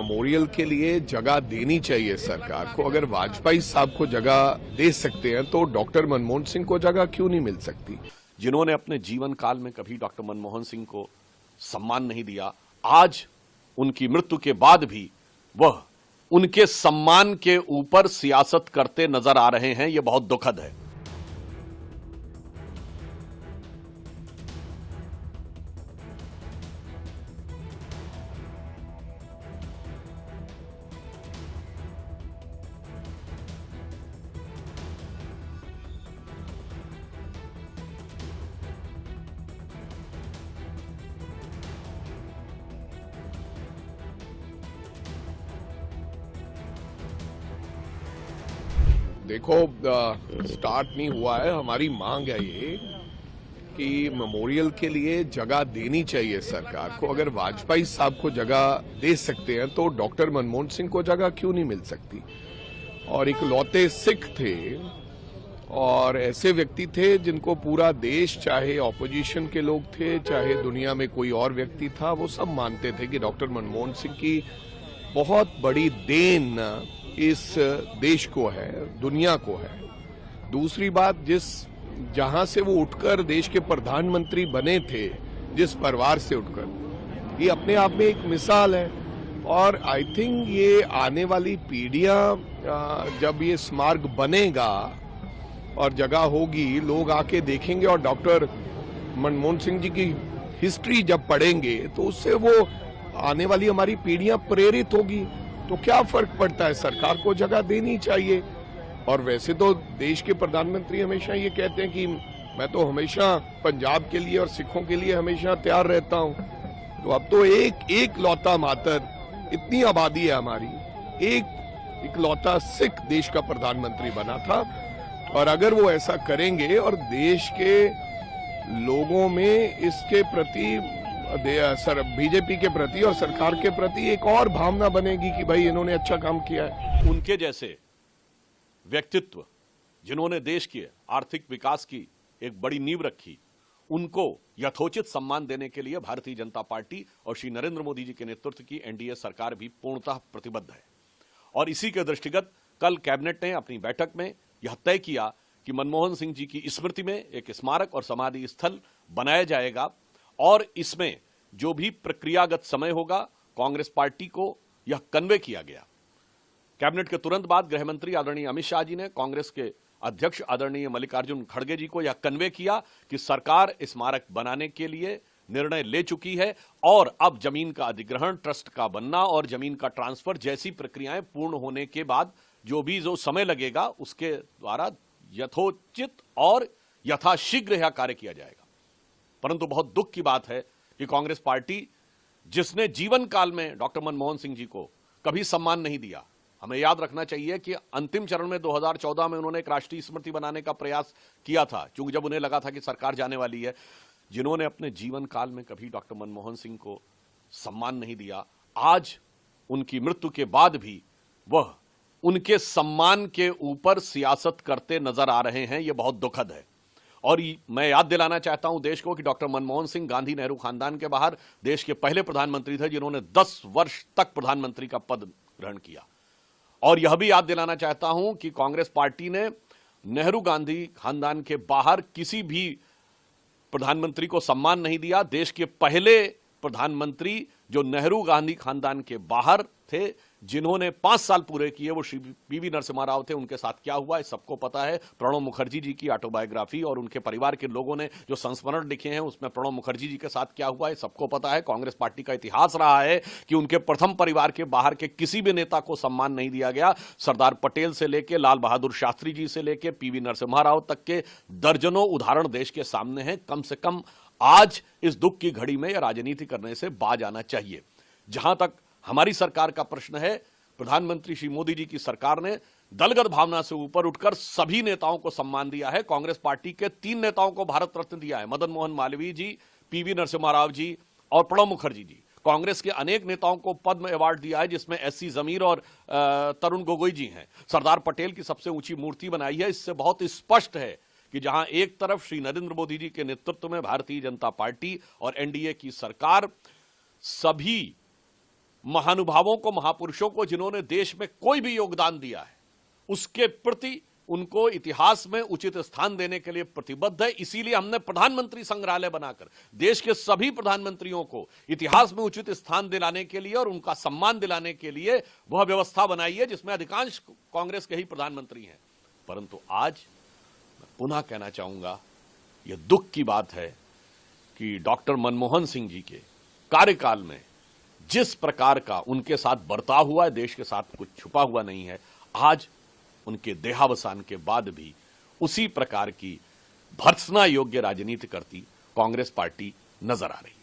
Memorial के लिए जगह देनी चाहिए सरकार को। अगर वाजपेयी साहब को जगह दे सकते हैं तो डॉक्टर मनमोहन सिंह को जगह क्यों नहीं मिल सकती? जिन्होंने अपने जीवन काल में कभी डॉक्टर मनमोहन सिंह को सम्मान नहीं दिया, आज उनकी मृत्यु के बाद भी वह उनके सम्मान के ऊपर सियासत करते नजर आ रहे हैं। यह बहुत दुखद है। देखो, स्टार्ट नहीं हुआ है। हमारी मांग है ये कि मेमोरियल के लिए जगह देनी चाहिए सरकार को। अगर वाजपेयी साहब को जगह दे सकते हैं तो डॉक्टर मनमोहन सिंह को जगह क्यों नहीं मिल सकती? और इकलौते सिख थे और ऐसे व्यक्ति थे जिनको पूरा देश, चाहे ऑपोजिशन के लोग थे चाहे दुनिया में कोई और व्यक्ति था, वो सब मानते थे कि डॉक्टर मनमोहन सिंह की बहुत बड़ी देन इस देश को है, दुनिया को है। दूसरी बात, जहां से वो उठकर देश के प्रधानमंत्री बने थे, जिस परिवार से उठकर, ये अपने आप में एक मिसाल है। और आई थिंक ये आने वाली पीढ़ियां, जब ये स्मारक बनेगा और जगह होगी, लोग आके देखेंगे और डॉक्टर मनमोहन सिंह जी की हिस्ट्री जब पढ़ेंगे तो उससे वो आने वाली हमारी पीढ़ियां प्रेरित होगी। तो क्या फर्क पड़ता है? सरकार को जगह देनी चाहिए। और वैसे तो देश के प्रधानमंत्री हमेशा ये कहते हैं कि मैं तो हमेशा पंजाब के लिए और सिखों के लिए हमेशा तैयार रहता हूं। तो अब तो एक लौता मातर, इतनी आबादी है हमारी, एक इकलौता सिख देश का प्रधानमंत्री बना था। और अगर वो ऐसा करेंगे और देश के लोगों में इसके प्रति, बीजेपी के प्रति और सरकार के प्रति एक और भावना बनेगी कि भाई इन्होंने अच्छा काम किया है। उनके जैसे व्यक्तित्व जिन्होंने देश के आर्थिक विकास की एक बड़ी नींव रखी, उनको यथोचित सम्मान देने के लिए भारतीय जनता पार्टी और श्री नरेंद्र मोदी जी के नेतृत्व की एनडीए सरकार भी पूर्णतः प्रतिबद्ध है। और इसी के दृष्टिगत कल कैबिनेट ने अपनी बैठक में यह तय किया कि मनमोहन सिंह जी की स्मृति में एक स्मारक और समाधि स्थल बनाया जाएगा। और इसमें जो भी प्रक्रियागत समय होगा, कांग्रेस पार्टी को यह कन्वे किया गया। कैबिनेट के तुरंत बाद गृह मंत्री आदरणीय अमित शाह जी ने कांग्रेस के अध्यक्ष आदरणीय मल्लिकार्जुन खड़गे जी को यह कन्वे किया कि सरकार स्मारक बनाने के लिए निर्णय ले चुकी है और अब जमीन का अधिग्रहण, ट्रस्ट का बनना और जमीन का ट्रांसफर जैसी प्रक्रियाएं पूर्ण होने के बाद जो समय लगेगा उसके द्वारा यथोचित और यथाशीघ्र यह कार्य किया जाएगा। परंतु बहुत दुख की बात है कि कांग्रेस पार्टी, जिसने जीवन काल में डॉक्टर मनमोहन सिंह जी को कभी सम्मान नहीं दिया, हमें याद रखना चाहिए कि अंतिम चरण में 2014 में उन्होंने एक राष्ट्रीय स्मृति बनाने का प्रयास किया था, क्योंकि जब उन्हें लगा था कि सरकार जाने वाली है। जिन्होंने अपने जीवन काल में कभी डॉक्टर मनमोहन सिंह को सम्मान नहीं दिया, आज उनकी मृत्यु के बाद भी वह उनके सम्मान के ऊपर सियासत करते नजर आ रहे हैं। यह बहुत दुखद है। और मैं याद दिलाना चाहता हूं देश को कि डॉक्टर मनमोहन सिंह गांधी नेहरू खानदान के बाहर देश के पहले प्रधानमंत्री थे जिन्होंने 10 वर्ष तक प्रधानमंत्री का पद ग्रहण किया। और यह भी याद दिलाना चाहता हूं कि कांग्रेस पार्टी ने नेहरू गांधी खानदान के बाहर किसी भी प्रधानमंत्री को सम्मान नहीं दिया। देश के पहले प्रधानमंत्री जो नेहरू गांधी खानदान के बाहर थे, जिन्होंने 5 साल पूरे किए, वो श्री पीवी नरसिम्हा राव थे। उनके साथ क्या हुआ है सबको पता है। प्रणब मुखर्जी जी की ऑटोबायोग्राफी और उनके परिवार के लोगों ने जो संस्मरण लिखे हैं उसमें प्रणब मुखर्जी जी के साथ क्या हुआ है सबको पता है। कांग्रेस पार्टी का इतिहास रहा है कि उनके प्रथम परिवार के बाहर के किसी भी नेता को सम्मान नहीं दिया गया। सरदार पटेल से लेकर लाल बहादुर शास्त्री जी से लेकर पीवी नरसिम्हा राव तक के दर्जनों उदाहरण देश के सामने हैं। कम से कम आज इस दुख की घड़ी में राजनीति करने से बाज आना चाहिए। जहां तक हमारी सरकार का प्रश्न है, प्रधानमंत्री श्री मोदी जी की सरकार ने दलगत भावना से ऊपर उठकर सभी नेताओं को सम्मान दिया है। कांग्रेस पार्टी के 3 नेताओं को भारत रत्न दिया है, मदन मोहन मालवीय जी, पीवी नरसिम्हा राव जी और प्रणब मुखर्जी जी। कांग्रेस के अनेक नेताओं को पद्म अवार्ड दिया है, जिसमें एससी जमीर और तरुण गोगोई जी हैं। सरदार पटेल की सबसे ऊंची मूर्ति बनाई है। इससे बहुत स्पष्ट है कि जहां एक तरफ श्री नरेंद्र मोदी जी के नेतृत्व में भारतीय जनता पार्टी और एनडीए की सरकार सभी महानुभावों को, महापुरुषों को, जिन्होंने देश में कोई भी योगदान दिया है, उसके प्रति उनको इतिहास में उचित स्थान देने के लिए प्रतिबद्ध है। इसीलिए हमने प्रधानमंत्री संग्रहालय बनाकर देश के सभी प्रधानमंत्रियों को इतिहास में उचित स्थान दिलाने के लिए और उनका सम्मान दिलाने के लिए वह व्यवस्था बनाई है, जिसमें अधिकांश कांग्रेस के ही प्रधानमंत्री हैं। परंतु आज मैं पुनः कहना चाहूंगा, यह दुख की बात है कि डॉक्टर मनमोहन सिंह जी के कार्यकाल में जिस प्रकार का उनके साथ बर्ताव हुआ है, देश के साथ कुछ छुपा हुआ नहीं है। आज उनके देहावसान के बाद भी उसी प्रकार की भर्त्सना योग्य राजनीति करती कांग्रेस पार्टी नजर आ रही है।